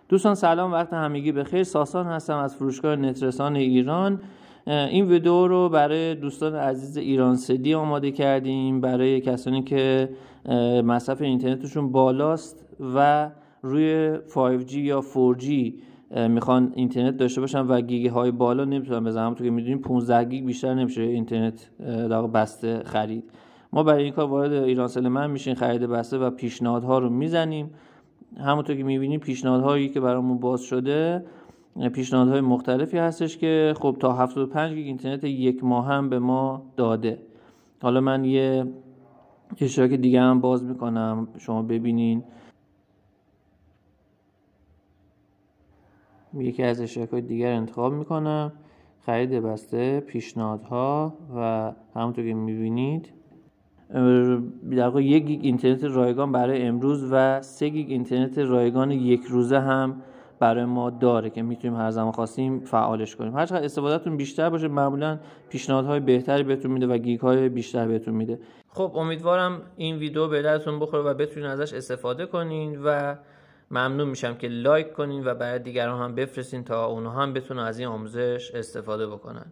دوستان سلام، وقت همگی بخیر. ساسان هستم از فروشگاه نترسان ایران. این ویدیو رو برای دوستان عزیز ایران سدی آماده کردیم، برای کسانی که مصرف اینترنتشون بالاست و روی 5G یا 4G میخوان اینترنت داشته باشن و گیگ های بالا نمیتونن بزنن. همونطور که میدونیم 15 گیگ بیشتر نمیشه اینترنت در بسته خرید. ما برای این کار وارد ایرانسل من میشین، خرید بسته و پیشنهادها رو میزنیم. همونطور که میبینیم پیشنهادهایی که برامون باز شده پیشنهادهای مختلفی هستش که خب تا 75 گیگ اینترنت یک ماه هم به ما داده. حالا من یه اشتراک دیگه هم باز میکنم شما ببینین. یکی از اشتراک‌های دیگر انتخاب میکنم، خرید بسته، پیشنهادها و همونطور که میبینید در واقع 1 گیگ اینترنت رایگان برای امروز و 3 گیگ اینترنت رایگان یک روزه هم برای ما داره که میتونیم هر زمان خواستیم فعالش کنیم. هر چقدر استفادهتون بیشتر باشه معمولا پیشنهادهای بهتری بهتون میده و گیگ های بیشتر بهتون میده. خب امیدوارم این ویدیو به دردتون بخوره و بتونین ازش استفاده کنین و ممنون میشم که لایک کنین و برای دیگران هم بفرستین تا اونها هم بتونن از این آموزش استفاده بکنن.